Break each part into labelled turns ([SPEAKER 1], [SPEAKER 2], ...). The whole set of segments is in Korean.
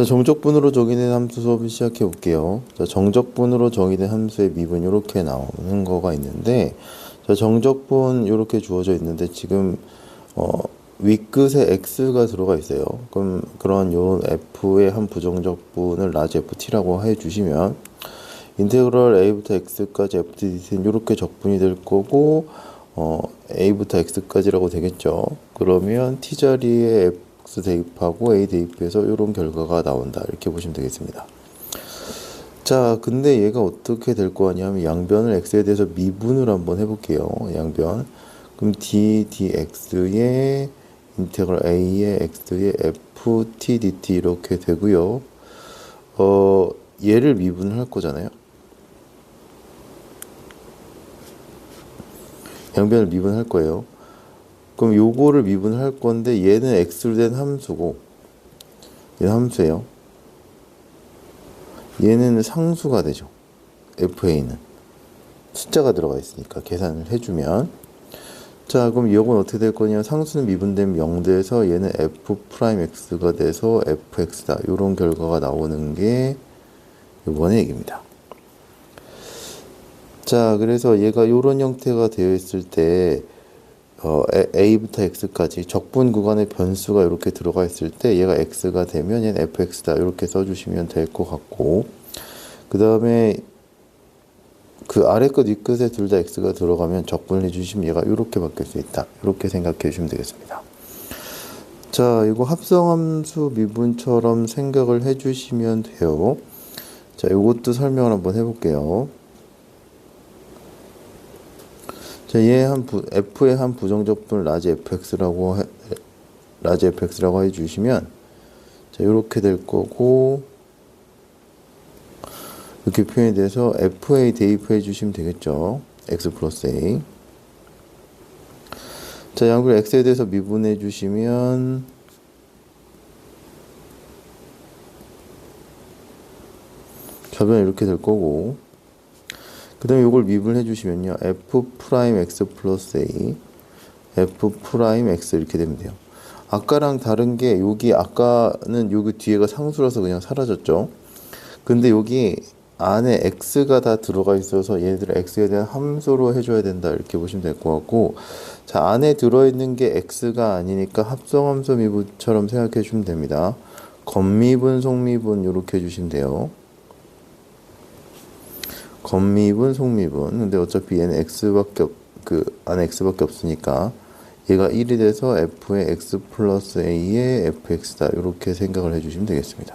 [SPEAKER 1] 자, 정적분으로 정의된 함수 수업을 시작해 볼게요. 자, 정적분으로 정의된 함수의 미분 이렇게 나오는 거가 있는데, 자, 정적분 이렇게 주어져 있는데 지금 윗끝에 x가 들어가 있어요. 그럼 그런 요 f의 한 부정적분을 라지 ft라고 해주시면 인테그럴 a부터 x까지 ftdt는 이렇게 적분이 될 거고 a부터 x까지라고 되겠죠. 그러면 t 자리에 x 대입하고 a 대입해서 이런 결과가 나온다, 이렇게 보시면 되겠습니다. 자, 근데 얘가 어떻게 될 거 아니냐면 양변을 x에 대해서 미분을 한번 해볼게요. 양변. 그럼 dx의 인테그럴 a의 x의 ft dt 이렇게 되고요. 얘를 미분을 할 거잖아요. 양변을 미분할 거예요. 그럼 요거를 미분할 건데 얘는 x로 된 함수고, 얘는 함수예요. 얘는 상수가 되죠. fa는 숫자가 들어가 있으니까 계산을 해주면, 자, 그럼 이건 어떻게 될 거냐? 상수는 미분되면 0돼서 얘는 f'x가 돼서 fx다, 요런 결과가 나오는 게 요번의 얘기입니다. 자, 그래서 얘가 요런 형태가 되어 있을 때 a부터 x까지 적분 구간의 변수가 이렇게 들어가 있을 때 얘가 x가 되면 얘는 fx다, 이렇게 써주시면 될 것 같고, 그 다음에 그 아래 끝 윗끝에 둘 다 x가 들어가면 적분을 해주시면 얘가 이렇게 바뀔 수 있다, 이렇게 생각해 주시면 되겠습니다. 자, 이거 합성함수 미분처럼 생각을 해주시면 돼요. 자, 이것도 설명을 한번 해볼게요. 자, f의 한 부정적분을 라지 fx라고 해주시면, 자, 이렇게 될 거고, 이렇게 표현이 돼서 fa 대입해 주시면 되겠죠. x 플러스 a. 자, 양변 x에 대해서 미분해 주시면, 좌변 이렇게 될 거고, 그 다음에 이걸 미분해 주시면요, f'x 플러스 a, f'x 이렇게 되면 돼요. 아까랑 다른 게, 여기 아까는 여기 뒤에가 상수라서 그냥 사라졌죠. 근데 여기 안에 x가 다 들어가 있어서 얘네들을 x에 대한 함수로 해줘야 된다, 이렇게 보시면 될 것 같고, 자, 안에 들어있는 게 x가 아니니까 합성함수 미분처럼 생각해 주시면 됩니다. 겉미분, 속미분 이렇게 해주시면 돼요. 겉미분, 속미분. 근데 어차피 얘는 안에 x밖에 없으니까 얘가 1이 돼서 f의 x 플러스 a의 fx다, 이렇게 생각을 해주시면 되겠습니다.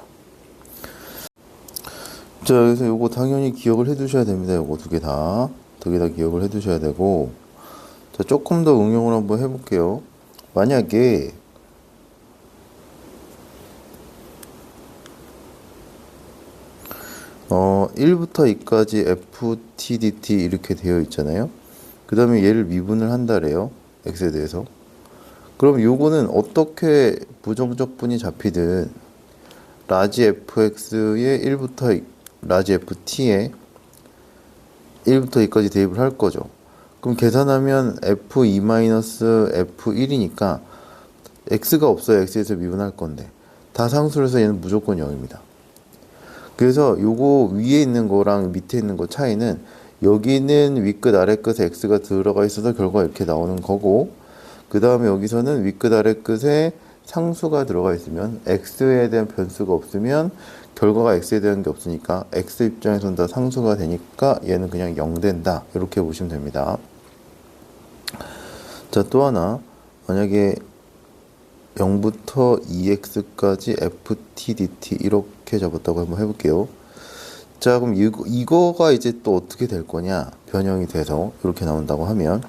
[SPEAKER 1] 자, 그래서 요거 당연히 기억을 해 두셔야 됩니다. 요거 두 개 다 기억을 해 두셔야 되고, 자, 조금 더 응용을 한번 해볼게요. 만약에 1부터 2까지 ftdt 이렇게 되어 있잖아요. 그 다음에 얘를 미분을 한다래요, x에 대해서. 그럼 요거는 어떻게 부정적분이 잡히든 라지 fx의 1부터 라지 ft에 1부터 2까지 대입을 할 거죠. 그럼 계산하면 f2-f1이니까 x가 없어요. x에서 미분할 건데 다 상수로 해서 얘는 무조건 0입니다. 그래서 요거 위에 있는 거랑 밑에 있는 거 차이는, 여기는 윗끝 아래끝에 x가 들어가 있어서 결과가 이렇게 나오는 거고, 그 다음에 여기서는 윗끝 아래끝에 상수가 들어가 있으면, x에 대한 변수가 없으면 결과가 x에 대한 게 없으니까 x 입장에서는 다 상수가 되니까 얘는 그냥 0 된다, 이렇게 보시면 됩니다. 자, 또 하나, 만약에 0부터 2x까지 ftdt 이렇게 잡았다고 한번 해볼게요. 자, 그럼 이거가 이제 또 어떻게 될 거냐, 변형이 돼서 이렇게 나온다고 하면,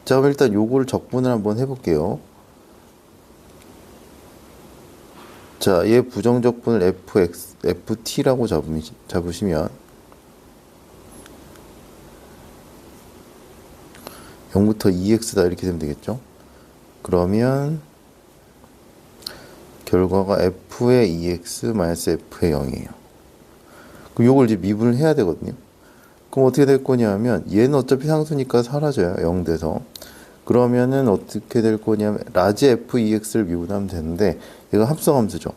[SPEAKER 1] 자, 그럼 일단 요거를 적분을 한번 해볼게요. 자, 얘 부정적분을 ft라고 잡으시면 0부터 2x다, 이렇게 되면 되겠죠. 그러면 결과가 f의 2x 마이너스 f의 0이에요. 그럼 요걸 이제 미분을 해야 되거든요. 그럼 어떻게 될 거냐면, 얘는 어차피 상수니까 사라져요, 0 돼서. 그러면은 어떻게 될 거냐면 라지 f2x를 미분하면 되는데 얘가 합성함수죠.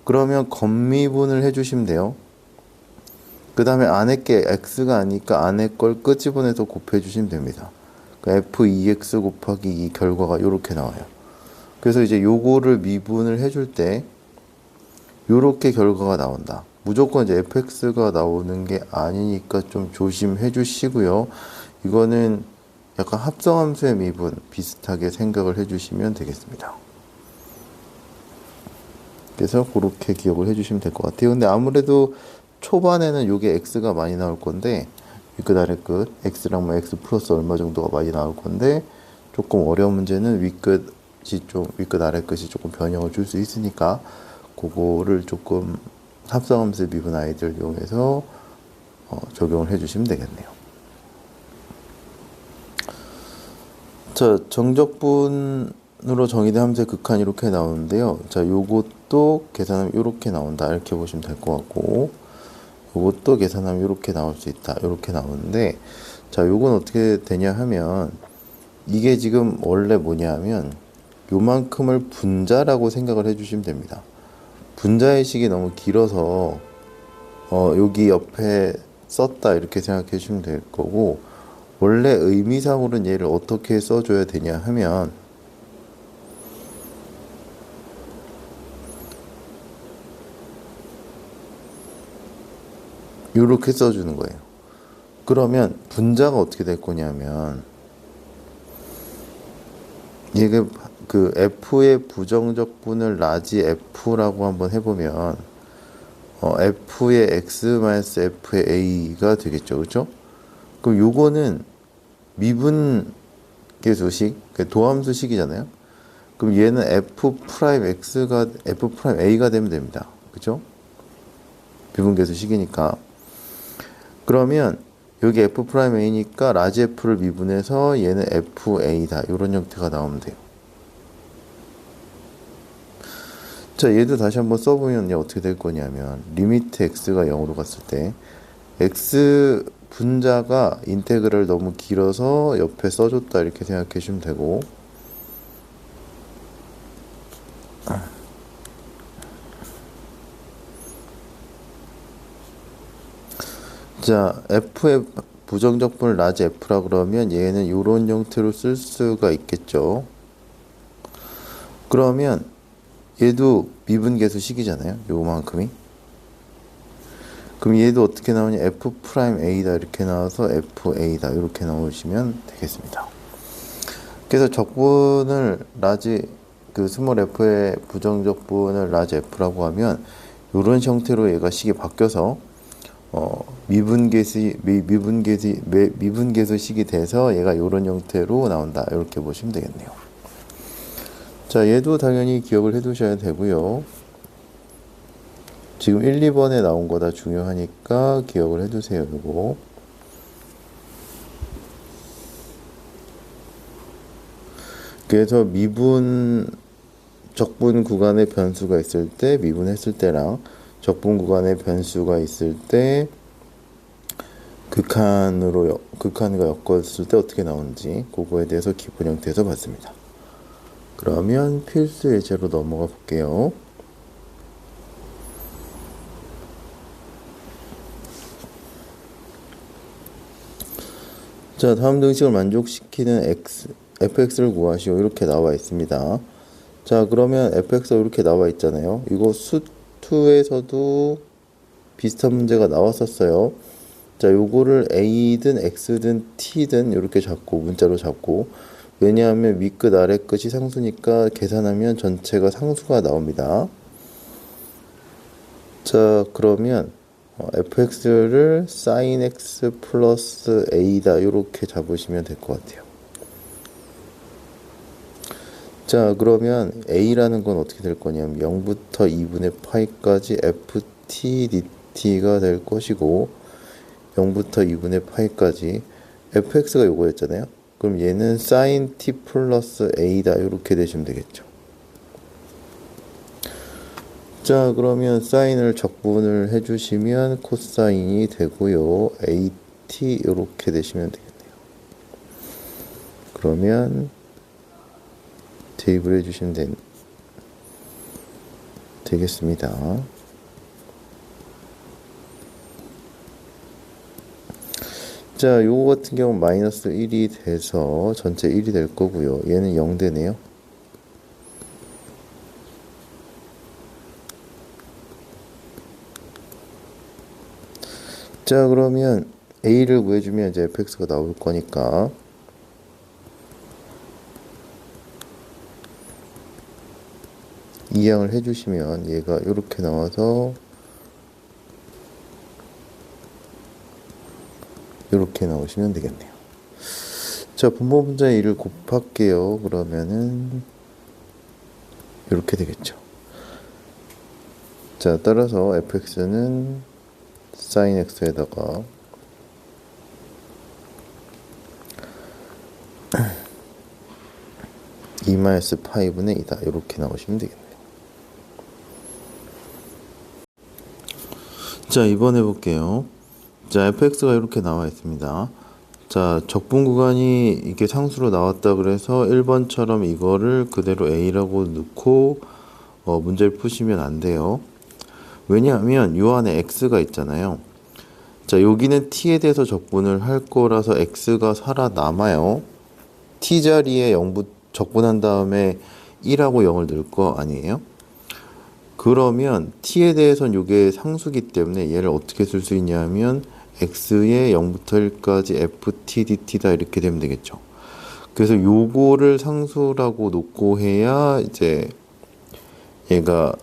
[SPEAKER 1] 그러면 겉미분을 해주시면 돼요. 그 다음에 안에 게 x가 아니까 안에 걸 끄집어내서 곱해주시면 됩니다. f2x 곱하기 2 결과가 이렇게 나와요. 그래서 이제 요거를 미분을 해줄 때 요렇게 결과가 나온다. 무조건 이제 fx가 나오는 게 아니니까 좀 조심해 주시고요. 이거는 약간 합성함수의 미분 비슷하게 생각을 해 주시면 되겠습니다. 그래서 그렇게 기억을 해 주시면 될 것 같아요. 근데 아무래도 초반에는 요게 x가 많이 나올 건데 윗끝 아래끝 x랑 뭐 x 플러스 얼마 정도가 많이 나올 건데 조금 어려운 문제는 윗끝 아래끝이 조금 변형을 줄 수 있으니까 그거를 조금 합성함수의 미분 아이들 이용해서 적용을 해주시면 되겠네요. 자, 정적분으로 정의된 함수의 극한이 이렇게 나오는데요. 자, 요것도 계산하면 이렇게 나온다. 이렇게 보시면 될 것 같고, 요것도 계산하면 이렇게 나올 수 있다. 이렇게 나오는데, 자, 요건 어떻게 되냐 하면, 이게 지금 원래 뭐냐 하면, 요만큼을 분자라고 생각을 해주시면 됩니다. 분자의 식이 너무 길어서 여기 옆에 썼다 이렇게 생각해 주시면 될 거고, 원래 의미상으로는 얘를 어떻게 써줘야 되냐 하면 이렇게 써주는 거예요. 그러면 분자가 어떻게 될 거냐면 얘가 그 f의 부정적 분을 라지 f라고 한번 해보면 f의 x-f의 a가 되겠죠, 그렇죠? 그럼 요거는 미분계수식, 도함수식이잖아요. 그럼 얘는 f'x가 f'a가 되면 됩니다, 그렇죠? 미분계수식이니까. 그러면 여기 f'a니까 라지 f를 미분해서 얘는 fa다 이런 형태가 나오면 돼요. 자, 얘도 다시 한번 써보면 어떻게 될 거냐면 리미트 x가 0으로 갔을 때 x 분자가 인테그럴 너무 길어서 옆에 써줬다 이렇게 생각해 주시면 되고, 자, f의 부정적분을 라지 f라 그러면 얘는 이런 형태로 쓸 수가 있겠죠. 그러면 얘도 미분계수식이잖아요, 요만큼이. 그럼 얘도 어떻게 나오냐? f'a다 이렇게 나와서 fa다 이렇게 나오시면 되겠습니다. 그래서 적분을 스몰 f의 부정적분을 라지 f라고 하면 이런 형태로 얘가 식이 바뀌어서 미분계수식이 돼서 얘가 이런 형태로 나온다 이렇게 보시면 되겠네요. 자, 얘도 당연히 기억을 해 두셔야 되고요. 지금 1, 2번에 나온 거 다 중요하니까 기억을 해두세요, 이거. 그래서 적분 구간에 변수가 있을 때, 미분했을 때랑 적분 구간에 변수가 있을 때, 극한과 엮었을 때 어떻게 나오는지, 그거에 대해서 기본 형태에서 봤습니다. 그러면 필수 예제로 넘어가 볼게요. 자, 다음 등식을 만족시키는 fx를 구하시오. 이렇게 나와 있습니다. 자, 그러면 fx가 이렇게 나와 있잖아요. 이거 수2에서도 비슷한 문제가 나왔었어요. 자, 요거를 a든 x든 t든 이렇게 잡고, 문자로 잡고, 왜냐하면 윗끝 아래끝이 상수니까 계산하면 전체가 상수가 나옵니다. 자, 그러면 fx를 sin x 플러스 a다 이렇게 잡으시면 될 것 같아요. 자, 그러면 a라는 건 어떻게 될 거냐면 0부터 2분의 파이까지 ft dt가 될 것이고 0부터 2분의 파이까지 fx가 요거였잖아요. 그럼 얘는 sin t 플러스 a다 이렇게 되시면 되겠죠. 자, 그러면 사인을 적분을 해주시면 코사인이 되고요. AT 이렇게 되시면 되겠네요. 그러면 대입을 되겠습니다. 자, 요거 같은 경우 마이너스 1이 돼서 전체 1이 될 거고요. 얘는 0 되네요. 자, 그러면 a를 구해주면 이제 fx가 나올 거니까 이항을 해주시면 얘가 이렇게 나와서 이렇게 나오시면 되겠네요. 자, 분모 분자의 1을 곱할게요. 그러면은 이렇게 되겠죠. 자, 따라서 fx는 sin x에다가 2-파이분의 2다 이렇게 나오시면 되겠네요. 자, 이번에 볼게요. 자, fx가 이렇게 나와 있습니다. 자, 적분 구간이 이게 상수로 나왔다 그래서 1번처럼 이거를 그대로 a라고 넣고 문제를 푸시면 안 돼요. 왜냐하면 요 안에 x가 있잖아요. 자, 여기는 t에 대해서 적분을 할 거라서 x가 살아남아요. t 자리에 0 적분한 다음에 1하고 0을 넣을 거 아니에요? 그러면 t에 대해서는 이게 상수기 때문에 얘를 어떻게 쓸 수 있냐면 x의 0부터 1까지 ft dt다 이렇게 되면 되겠죠. 그래서 요거를 상수라고 놓고 해야 이제 얘가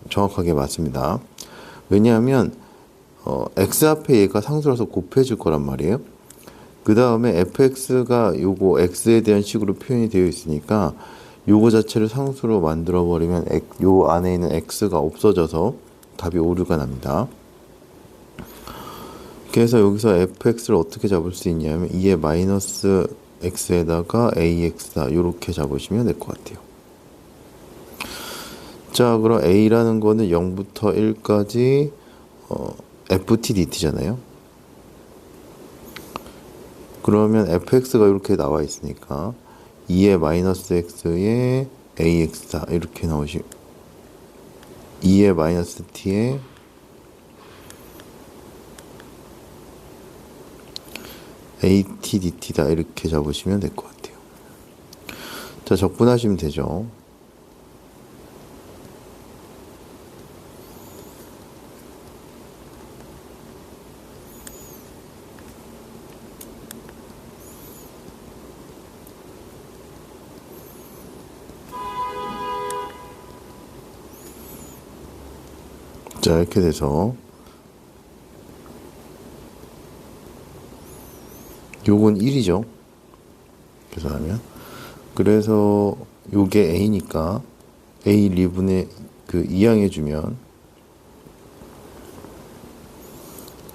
[SPEAKER 1] 정확하게 맞습니다. 왜냐하면 x 앞에 얘가 상수라서 곱해질 거란 말이에요. 그 다음에 fx가 요거 x에 대한 식으로 표현이 되어 있으니까 요거 자체를 상수로 만들어 버리면 요 안에 있는 x가 없어져서 답이 오류가 납니다. 그래서 여기서 fx를 어떻게 잡을 수 있냐면 2의 마이너스 x에다가 ax다 요렇게 잡으시면 될 것 같아요. 자, 그럼 a라는 거는 0부터 1까지 ft dt잖아요. 그러면 fx가 이렇게 나와 있으니까 2의 마이너스 x에 ax다 이렇게 나오시 2의 마이너스 t에 at dt다 이렇게 잡으시면 될 것 같아요. 자, 적분하시면 되죠. 자, 이렇게 돼서 요건 1이죠. 계산하면. 그래서 요게 a니까 a 리분의 그 이항해주면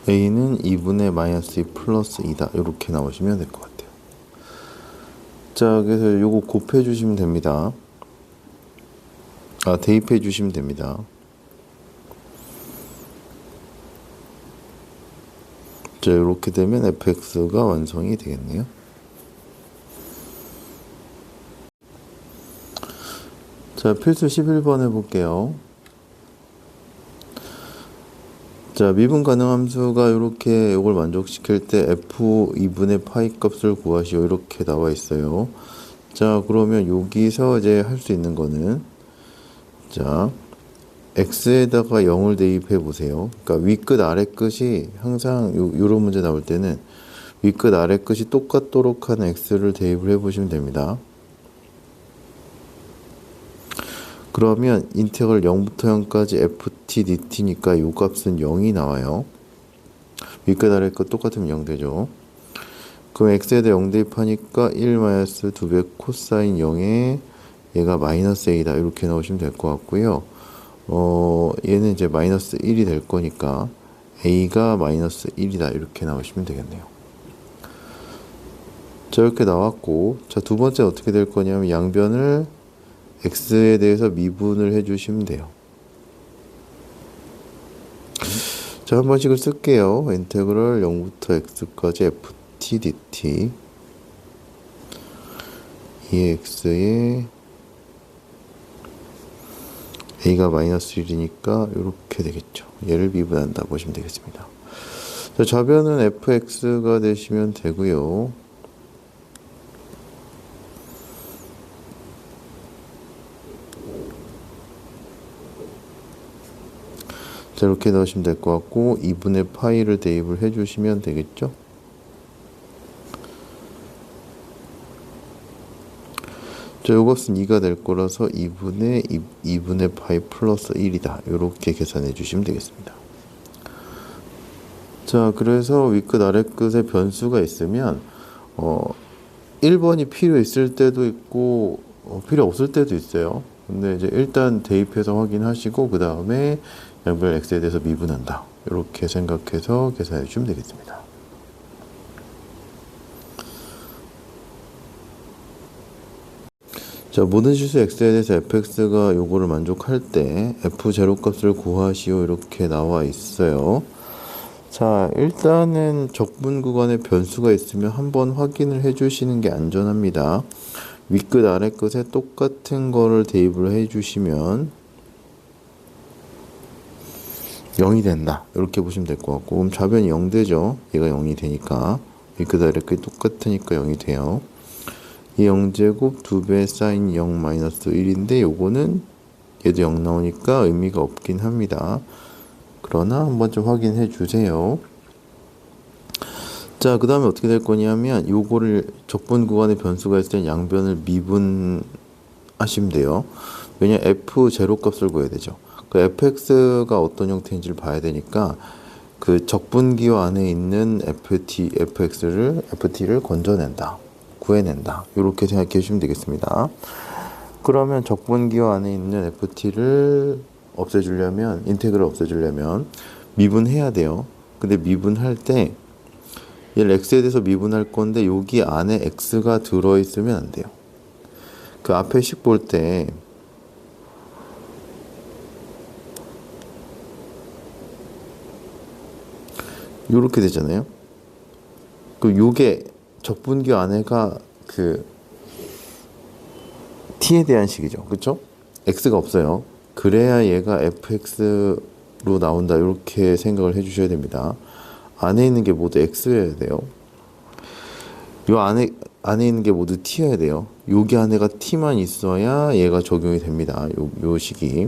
[SPEAKER 1] a는 2분의 마이너스 2 플러스 2다 이렇게 나오시면 될 것 같아요. 자, 그래서 요거 곱해 주시면 됩니다. 대입해 주시면 됩니다. 자, 이렇게 되면 fx가 완성이 되겠네요. 자, 필수 11번 해볼게요. 자, 미분 가능 함수가 이렇게 이걸 만족시킬 때 f2분의 파이 값을 구하시오 이렇게 나와 있어요. 자, 그러면 여기서 이제 할 수 있는 거는 자, x에다가 0을 대입해 보세요. 그러니까 윗끝 아래끝이 항상 요런 문제 나올 때는 윗끝 아래끝이 똑같도록 하는 x를 대입을 해 보시면 됩니다. 그러면 인테그럴 0부터 0까지 ft dt니까 요 값은 0이 나와요. 윗끝 아래끝 똑같으면 0 되죠. 그럼 x에다 0 대입하니까 1 마이너스 2배 코사인 0에 얘가 마이너스 a다 이렇게 나오시면 될 것 같고요. 얘는 이제 마이너스 1이 될 거니까 a가 마이너스 1이다 이렇게 나오시면 되겠네요. 자, 이렇게 나왔고, 자, 두 번째 어떻게 될 거냐면 양변을 x에 대해서 미분을 해주시면 돼요. 자, 한 번씩을 쓸게요. 인테그럴 0부터 x까지 ft dt 2x에 a가 마이너스 1이니까 이렇게 되겠죠. 얘를 미분한다 보시면 되겠습니다. 자, 좌변은 fx가 되시면 되고요. 자, 이렇게 넣으시면 될 것 같고 2분의 파이를 대입을 해주시면 되겠죠. 자, 이것은 2가 될 거라서 2분의 파이 플러스 1이다. 이렇게 계산해 주시면 되겠습니다. 자, 그래서 윗끝 아래끝에 변수가 있으면 1번이 필요 있을 때도 있고 필요 없을 때도 있어요. 근데 이제 일단 대입해서 확인하시고 그 다음에 양변 x에 대해서 미분한다. 이렇게 생각해서 계산해 주시면 되겠습니다. 자, 모든 실수 x에 대해서 fx가 요거를 만족할 때 f 제로 값을 구하시오 이렇게 나와 있어요. 자, 일단은 적분 구간에 변수가 있으면 한번 확인을 해 주시는 게 안전합니다. 윗끝 아래끝에 똑같은 거를 대입을 해 주시면 0이 된다 이렇게 보시면 될 것 같고, 그럼 좌변이 0 되죠. 얘가 0이 되니까 윗끝 아래끝이 똑같으니까 0이 돼요. 이 0제곱 2배 사인 0 마이너스 1인데 요거는 얘도 0 나오니까 의미가 없긴 합니다. 그러나 한번 좀 확인해 주세요. 자, 그 다음에 어떻게 될 거냐면 요거를 적분 구간에 변수가 있을 때 양변을 미분하시면 돼요. 왜냐 f 제로 값을 구해야 되죠. 그 fx가 어떤 형태인지를 봐야 되니까 그 적분기호 안에 있는 ft를 건져낸다, 구해낸다 이렇게 생각해 주시면 되겠습니다. 그러면 적분기호 안에 있는 ft를 없애주려면, 인테그를 없애주려면 미분해야 돼요. 근데 미분할 때 얘를 x에 대해서 미분할 건데 여기 안에 x가 들어있으면 안 돼요. 그 앞에 식 볼 때 요렇게 되잖아요. 그 요게 적분기호 안에가 그 t에 대한 식이죠. 그쵸? x가 없어요. 그래야 얘가 fx로 나온다 이렇게 생각을 해주셔야 됩니다. 안에 있는 게 모두 x여야 돼요. 요 안에 있는 게 모두 t여야 돼요. 여기 안에가 t만 있어야 얘가 적용이 됩니다. 요 식이.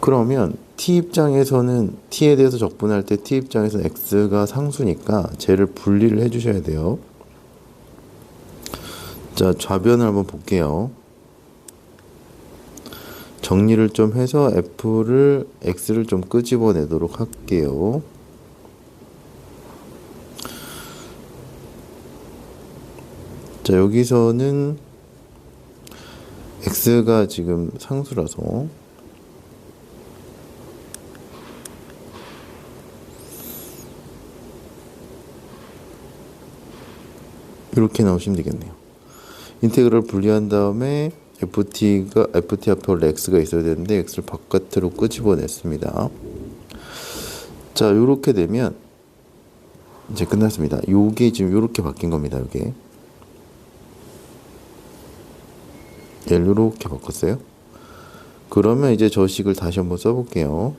[SPEAKER 1] 그러면 t 입장에서는 t에 대해서 적분할 때 t 입장에서는 x가 상수니까 쟤를 분리를 해주셔야 돼요. 자, 좌변을 한번 볼게요. 정리를 좀 해서 x를 좀 끄집어내도록 할게요. 자, 여기서는 x가 지금 상수라서 이렇게 나오시면 되겠네요. 인테그럴 분리한 다음에 ft 앞에 원래 x가 있어야 되는데 x를 바깥으로 끄집어냈습니다. 자, 요렇게 되면 이제 끝났습니다. 요게 지금 요렇게 바뀐 겁니다. 요게 얘를 요렇게 바꿨어요. 그러면 이제 저 식을 다시 한번 써볼게요.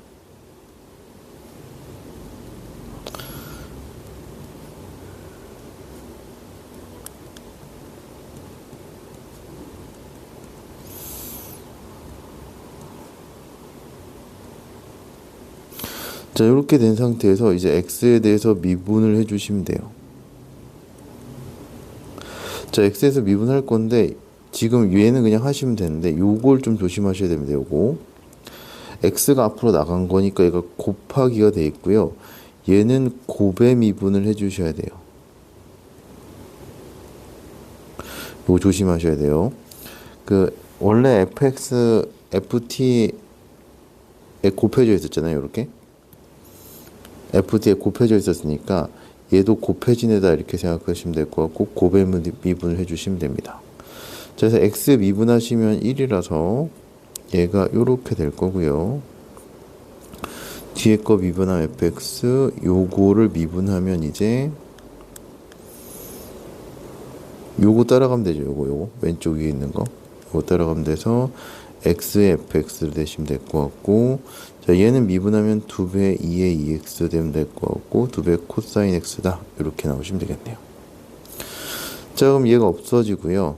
[SPEAKER 1] 자, 이렇게 된 상태에서 이제 x에 대해서 미분을 해주시면 돼요. 자, x에서 미분할 건데 지금 얘는 그냥 하시면 되는데 요걸 좀 조심하셔야 됩니다. 요거 x가 앞으로 나간 거니까 얘가 곱하기가 돼 있고요. 얘는 곱의 미분을 해주셔야 돼요. 요거 조심하셔야 돼요. 그 원래 ft에 곱해져 있었잖아요. 이렇게 ft에 곱해져 있었으니까 얘도 곱해진 애다 이렇게 생각하시면 될 것 같고 곱의 미분을 해주시면 됩니다. 자, 그래서 x 미분하시면 1이라서 얘가 이렇게 될 거고요. 뒤에 거 미분하면 fx, 요거를 미분하면 이제 요거 따라가면 되죠. 요거 왼쪽 위에 있는 거 이거 따라가면 돼서 x의 fx를 대시면 될 것 같고, 자, 얘는 미분하면 2배 2의 2x 되면 될 것 같고, 2배 코사인 x다. 이렇게 나오시면 되겠네요. 자, 그럼 얘가 없어지고요.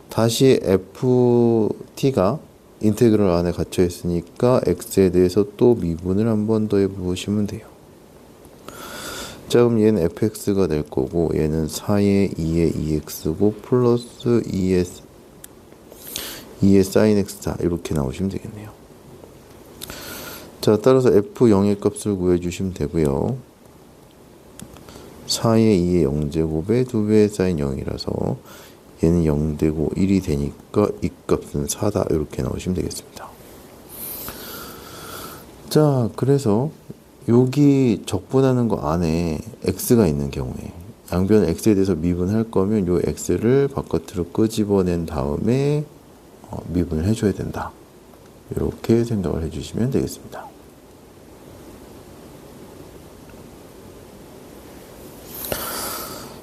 [SPEAKER 1] 다시 ft가 인테그럴 안에 갇혀 있으니까 x에 대해서 또 미분을 한 번 더 해보시면 돼요. 자, 그럼 얘는 fx가 될 거고, 얘는 4의 2의 2x고 플러스 2의 sin x다. 이렇게 나오시면 되겠네요. 자, 따라서 f0의 값을 구해주시면 되고요. 4의 2의 0제곱에 2배의 sin 0이라서 얘는 0되고 1이 되니까 이 값은 4다. 이렇게 나오시면 되겠습니다. 자, 그래서 여기 적분하는 거 안에 x가 있는 경우에 양변 x에 대해서 미분할 거면 요 x를 바깥으로 끄집어낸 다음에 미분을 해줘야 된다. 이렇게 생각을 해주시면 되겠습니다.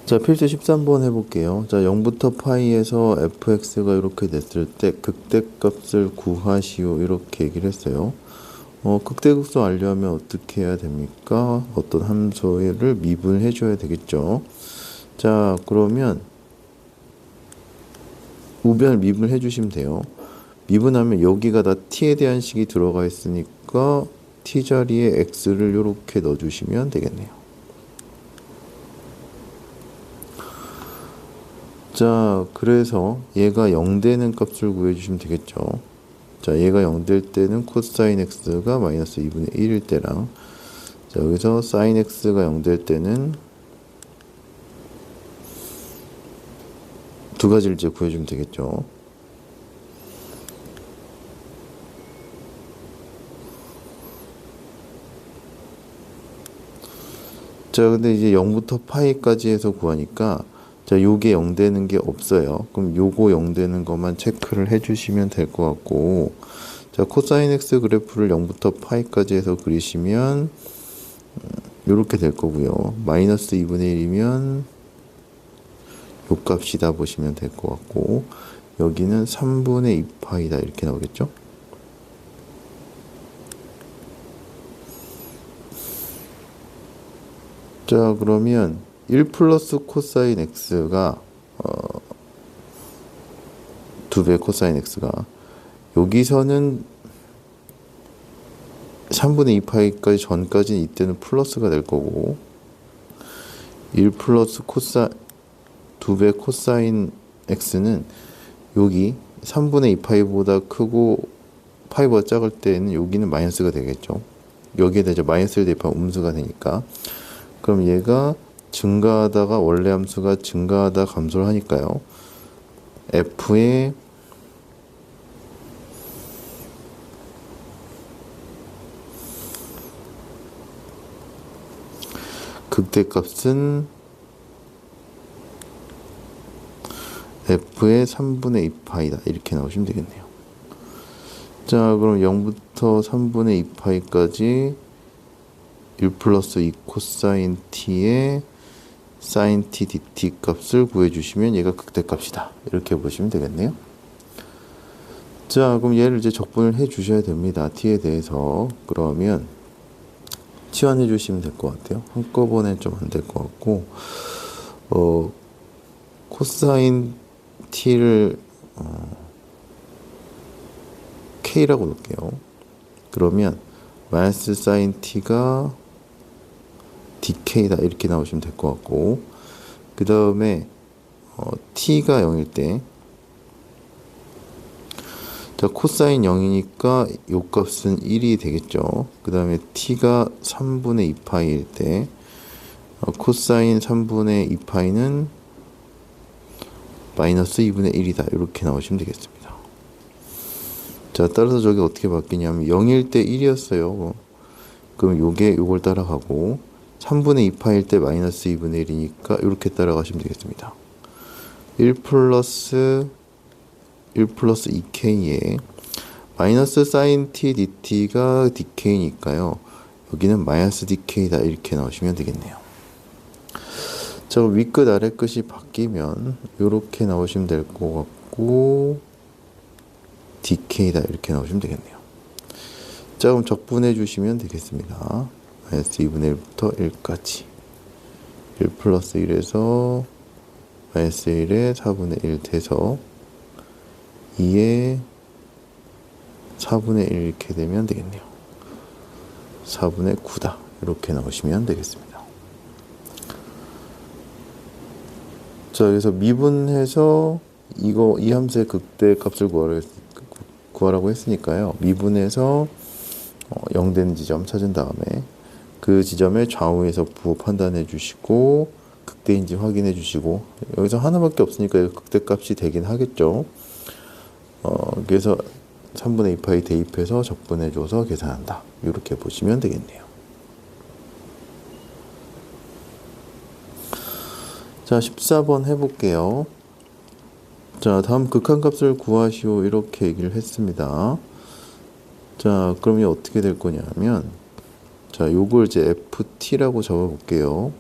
[SPEAKER 1] 자, 필수 13번 해볼게요. 자, 0부터 파이에서 fx가 이렇게 됐을 때 극대값을 구하시오. 이렇게 얘기를 했어요. 극대극소 알려면 어떻게 해야 됩니까? 어떤 함수를 미분해 줘야 되겠죠. 자, 그러면 우변을 미분해 주시면 돼요. 미분하면 여기가 다 t에 대한 식이 들어가 있으니까 t 자리에 x를 이렇게 넣어주시면 되겠네요. 자, 그래서 얘가 0 되는 값을 구해주시면 되겠죠. 자, 얘가 0 될 때는 코사인 x가 마이너스 2분의 1일 때랑, 자, 여기서 사인 x가 0 될 때는 두 가지를 이제 구해주면 되겠죠. 자, 근데 이제 0부터 파이까지 해서 구하니까, 자, 요게 0 되는 게 없어요. 그럼 요거 0 되는 것만 체크를 해주시면 될 것 같고, 자, 코사인 x 그래프를 0부터 파이까지 해서 그리시면 요렇게 될 거고요. 마이너스 2분의 1이면 요 값이다 보시면 될 것 같고, 여기는 3분의 2파이다 이렇게 나오겠죠. 자, 그러면 1 플러스 코사인 x가 2배 코사인 x가 여기서는 3분의 2파이까지 전까지는 이때는 플러스가 될 거고, 1 플러스 2배 코사인 x는 여기 3분의 2파이보다 크고 파이보다 작을 때는 여기는 마이너스가 되겠죠. 여기에 대해서 마이너스를 대입하면 음수가 되니까, 그럼 얘가 증가하다가 원래 함수가 증가하다 감소를 하니까요. f의 극대값은 f의 3분의 2파이다. 이렇게 나오시면 되겠네요. 자, 그럼 0부터 3분의 2파이까지 1 플러스 2 코사인 t의 사인 t dt 값을 구해주시면 얘가 극대값이다. 이렇게 보시면 되겠네요. 자, 그럼 얘를 이제 적분을 해 주셔야 됩니다. t에 대해서. 그러면 치환해 주시면 될 것 같아요. 한꺼번에 좀 안 될 것 같고, 코사인 t를 k라고 놓을게요. 그러면 마이너스 사인 t가 dk다 이렇게 나오시면 될 것 같고, 그 다음에 t가 0일 때, 자, 코사인 0이니까 요 값은 1이 되겠죠. 그 다음에 t가 3분의 2파이일 때 코사인 3분의 2파이는 마이너스 2분의 1이다. 이렇게 나오시면 되겠습니다. 자, 따라서 저게 어떻게 바뀌냐면 0일 때 1이었어요. 그럼 요걸 따라가고, 3분의 2파일 때 마이너스 2분의 1이니까 이렇게 따라가시면 되겠습니다. 1 플러스 2k에 마이너스 사인 t dt가 dk니까요. 여기는 마이너스 dk다. 이렇게 나오시면 되겠네요. 자, 윗끝 아래끝이 바뀌면 이렇게 나오시면 될 것 같고, dk다 이렇게 나오시면 되겠네요. 자, 그럼 적분해 주시면 되겠습니다. 마이너스 2분의 1부터 1까지 1 플러스 1에서 마이너스 1에 4분의 1 돼서 2에 4분의 1 이렇게 되면 되겠네요. 4분의 9다 이렇게 나오시면 되겠습니다. 자, 그래서 미분해서 이 함수의 극대값을 구하라고 했으니까요. 미분해서 0 되는 지점 찾은 다음에 그 지점의 좌우에서 부호 판단해 주시고 극대인지 확인해 주시고, 여기서 하나밖에 없으니까 이거 극대값이 되긴 하겠죠. 그래서 3분의 2파이 대입해서 적분해 줘서 계산한다. 이렇게 보시면 되겠네요. 자, 14번 해볼게요. 자, 다음 극한값을 구하시오 이렇게 얘기를 했습니다. 자, 그럼 이게 어떻게 될 거냐면, 자, 요걸 이제 ft라고 적어볼게요.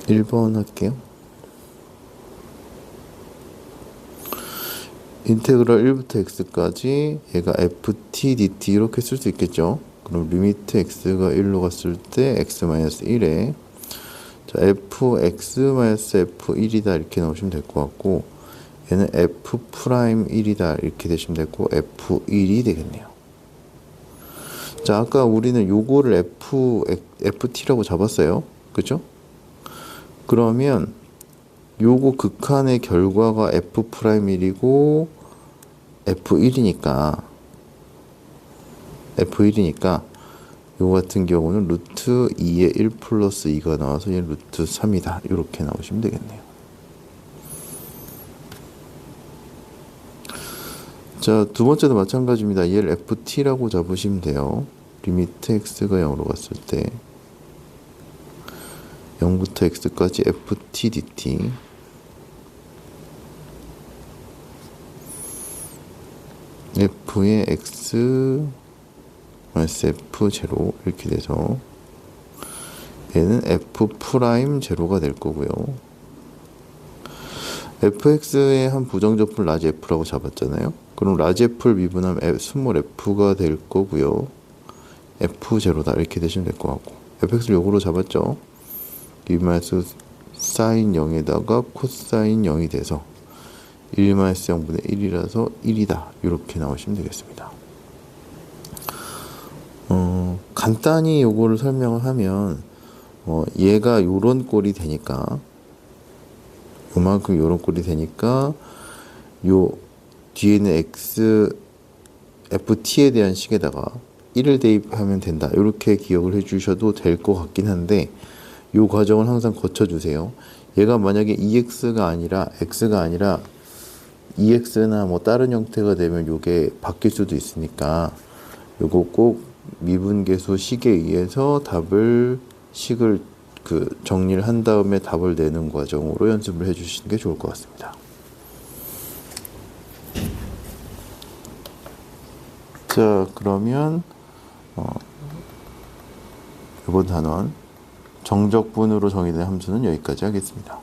[SPEAKER 1] (1번) 할게요. 인테그럴 1부터 x까지 얘가 ft dt 이렇게 쓸 수 있겠죠. 그럼 리미트 x가 1로 갔을 때 x-1에 자, fx-f1이다 이렇게 넣으시면 될 것 같고, 얘는 f'1이다 이렇게 되시면 되고 f1이 되겠네요. 자, 아까 우리는 요거를 ft라고 잡았어요. 그죠? 그러면 요거 극한의 결과가 f'1이고 f1이니까 요 같은 경우는 루트 2에 1 플러스 2가 나와서 얘는 루트 3이다 이렇게 나오시면 되겠네요. 자, 두 번째도 마찬가지입니다. 얘를 ft라고 잡으시면 돼요. 리미트 x가 0으로 갔을 때 0부터 x까지 ft dt f의 x 마이너스 f0 이렇게 돼서 얘는 f'0가 될 거고요. fx의 한 부정적분 라지 f라고 잡았잖아요. 그럼 라지 f를 미분하면 스몰 f가 될 거고요. f0다 이렇게 되시면 될 것 같고, fx를 요거로 잡았죠. 2 마이너스 사인 0에다가 코사인 0이 돼서 1 마이너스 0분의 1이라서 1이다 이렇게 나오시면 되겠습니다. 간단히 요거를 설명을 하면 얘가 요런 꼴이 되니까, 요만큼 요런 꼴이 되니까 요 뒤에는 ft에 대한 식에다가 1을 대입하면 된다 이렇게 기억을 해 주셔도 될 것 같긴 한데, 요 과정을 항상 거쳐 주세요. 얘가 만약에 ex가 아니라 x가 아니라 ex나 뭐 다른 형태가 되면 요게 바뀔 수도 있으니까 요거 꼭 미분계수 식에 의해서 식을 정리를 한 다음에 답을 내는 과정으로 연습을 해 주시는 게 좋을 것 같습니다. 자, 그러면 이번 단원 정적분으로 정의된 함수는 여기까지 하겠습니다.